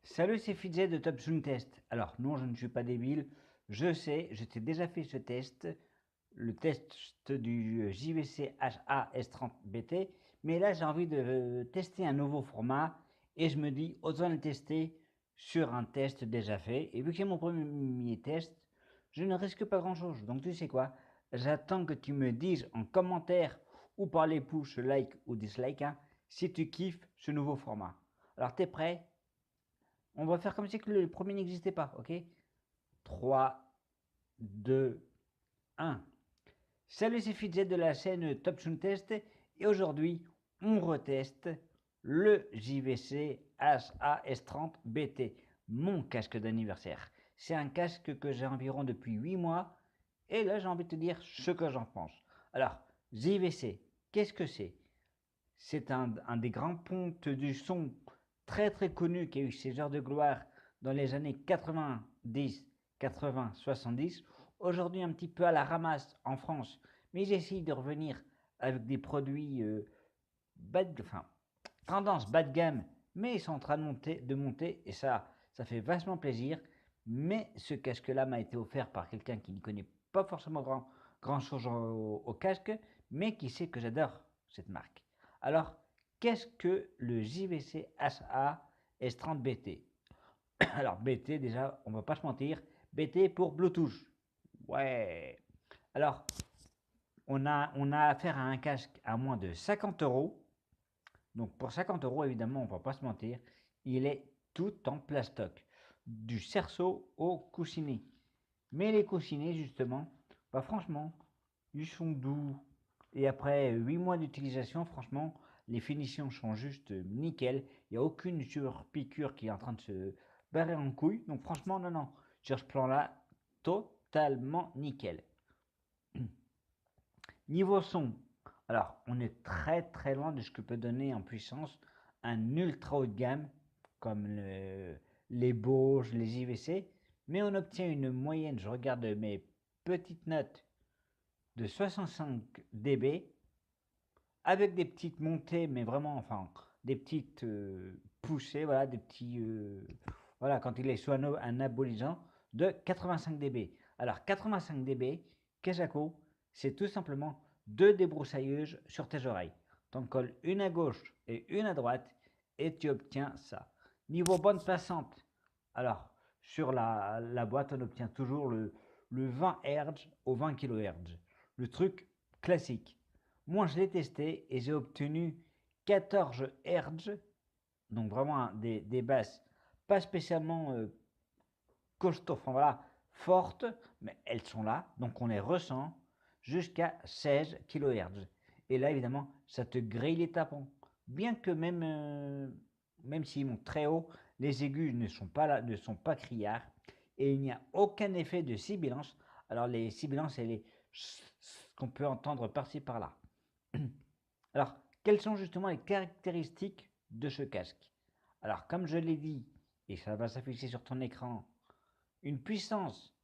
Salut, c'est Fidjet de Top Soon Test. Alors, non, je ne suis pas débile. Je sais, je t'ai déjà fait ce test, le test du JVC HA-S30BT, mais là, j'ai envie de tester un nouveau format et je me dis, autant le tester sur un test déjà fait. Et vu que c'est mon premier test, je ne risque pas grand-chose. Donc, tu sais quoi? J'attends que tu me dises en commentaire ou par les pouces like ou dislike hein, si tu kiffes ce nouveau format. Alors, t'es prêt? On va faire comme si le premier n'existait pas, ok? 3, 2, 1. Salut, c'est Fidjet de la chaîne Top Soon Test et aujourd'hui, on reteste le JVC HAS30BT, mon casque d'anniversaire. C'est un casque que j'ai environ depuis 8 mois et là, j'ai envie de te dire ce que j'en pense. Alors, JVC, qu'est-ce que c'est? C'est un des grands pontes du son très très connu qui a eu ses heures de gloire dans les années 90, 80, 70. Aujourd'hui un petit peu à la ramasse en France, mais j'essaye de revenir avec des produits tendance bas de gamme, mais ils sont en train de monter et ça fait vachement plaisir. Mais ce casque-là m'a été offert par quelqu'un qui ne connaît pas forcément grand chose au casque, mais qui sait que j'adore cette marque. Alors, qu'est-ce que le JVC HA S30BT? Alors, BT, déjà, on va pas se mentir, BT pour Bluetooth. Ouais. Alors, on a affaire à un casque à moins de 50 euros. Donc, pour 50 euros, évidemment, on va pas se mentir, il est tout en plastoc. Du cerceau au coussinet. Mais les coussinets, justement, bah franchement, ils sont doux. Et après 8 mois d'utilisation, franchement, les finitions sont juste nickel. Il n'y a aucune surpiqûre qui est en train de se barrer en couille. Donc franchement, non, non. Sur ce plan-là, totalement nickel. Niveau son, alors on est très très loin de ce que peut donner en puissance un ultra haut de gamme comme les Bose, les IVC, mais on obtient une moyenne, je regarde mes petites notes, de 65 dB avec des petites montées, mais vraiment, enfin, des petites poussées, voilà, des petits, voilà, quand il est sous un anabolisant, de 85 dB. Alors, 85 dB, Kejako, c'est tout simplement deux débroussailleuses sur tes oreilles. T'en colles une à gauche et une à droite, et tu obtiens ça. Niveau bande passante, alors, sur la boîte, on obtient toujours le 20 Hz au 20 kHz. Le truc classique. Moi, je l'ai testé et j'ai obtenu 14 Hz, donc vraiment des basses pas spécialement costauds, enfin voilà, fortes, mais elles sont là, donc on les ressent jusqu'à 16 kHz. Et là, évidemment, ça te grille les tapons. Bien que même s'ils montent très haut, les aigus ne sont pas là, ne sont pas criards et il n'y a aucun effet de sibilance. Alors les sibilances, c'est les qu'on peut entendre par-ci par-là. Alors, quelles sont justement les caractéristiques de ce casque? Alors, comme je l'ai dit, et ça va s'afficher sur ton écran, une puissance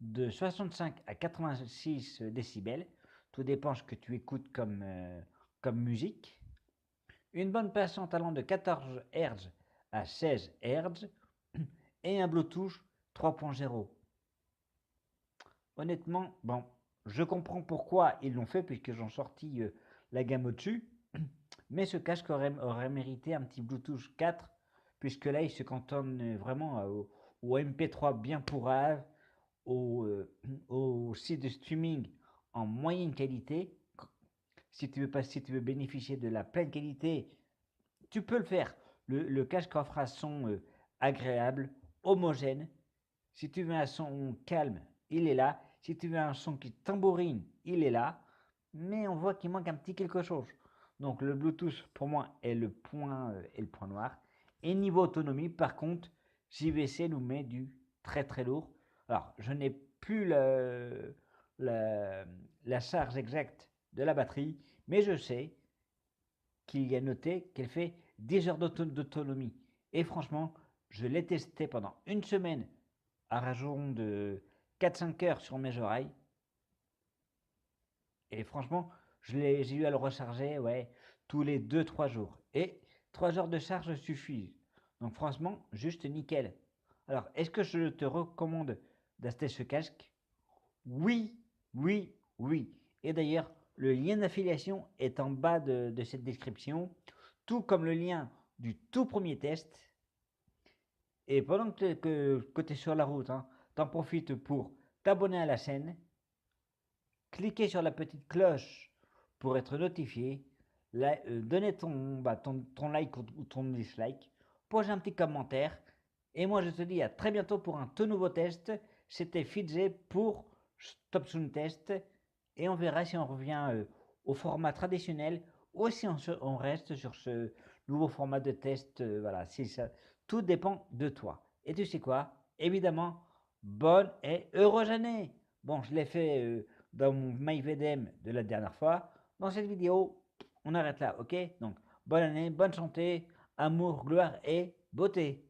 de 65 à 86 décibels, tout dépend ce que tu écoutes comme musique, une bonne passante allant de 14 Hz à 16 Hz, et un Bluetooth 3.0. Honnêtement, bon, je comprends pourquoi ils l'ont fait, puisqu'ils ont sorti la gamme au-dessus, mais ce casque aurait mérité un petit Bluetooth 4, puisque là, il se cantonne vraiment au MP3 bien pourrave, au, au site de streaming en moyenne qualité. Si tu veux bénéficier de la pleine qualité, tu peux le faire. Le casque offre un son agréable, homogène. Si tu veux un son calme, il est là. Si tu veux un son qui tambourine, il est là. Mais on voit qu'il manque un petit quelque chose. Donc le Bluetooth, pour moi, est le point noir. Et niveau autonomie, par contre, JVC nous met du très très lourd. Alors, je n'ai plus la, la charge exacte de la batterie, mais je sais qu'il y a noté qu'elle fait 10 heures d'autonomie. Et franchement, je l'ai testé pendant une semaine à raison de 4-5 heures sur mes oreilles. Et franchement, j'ai eu à le recharger ouais, tous les 2-3 jours. Et 3 heures de charge suffisent. Donc franchement, juste nickel. Alors, est-ce que je te recommande d'acheter ce casque? Oui, oui, oui. Et d'ailleurs, le lien d'affiliation est en bas de cette description, tout comme le lien du tout premier test. Et pendant que tu es sur la route, hein, t'en profites pour t'abonner à la chaîne, cliquer sur la petite cloche pour être notifié, donner ton like ou ton dislike, poser un petit commentaire. Et moi, je te dis à très bientôt pour un tout nouveau test. C'était Fidze pour Stop Soon Test. Et on verra si on revient au format traditionnel ou si on reste sur ce nouveau format de test. Voilà, si ça, tout dépend de toi. Et tu sais quoi? Évidemment, bonne et heureuse année. Bon, je l'ai fait dans mon MyVDM de la dernière fois. Dans cette vidéo, on arrête là, ok? Donc, bonne année, bonne santé, amour, gloire et beauté.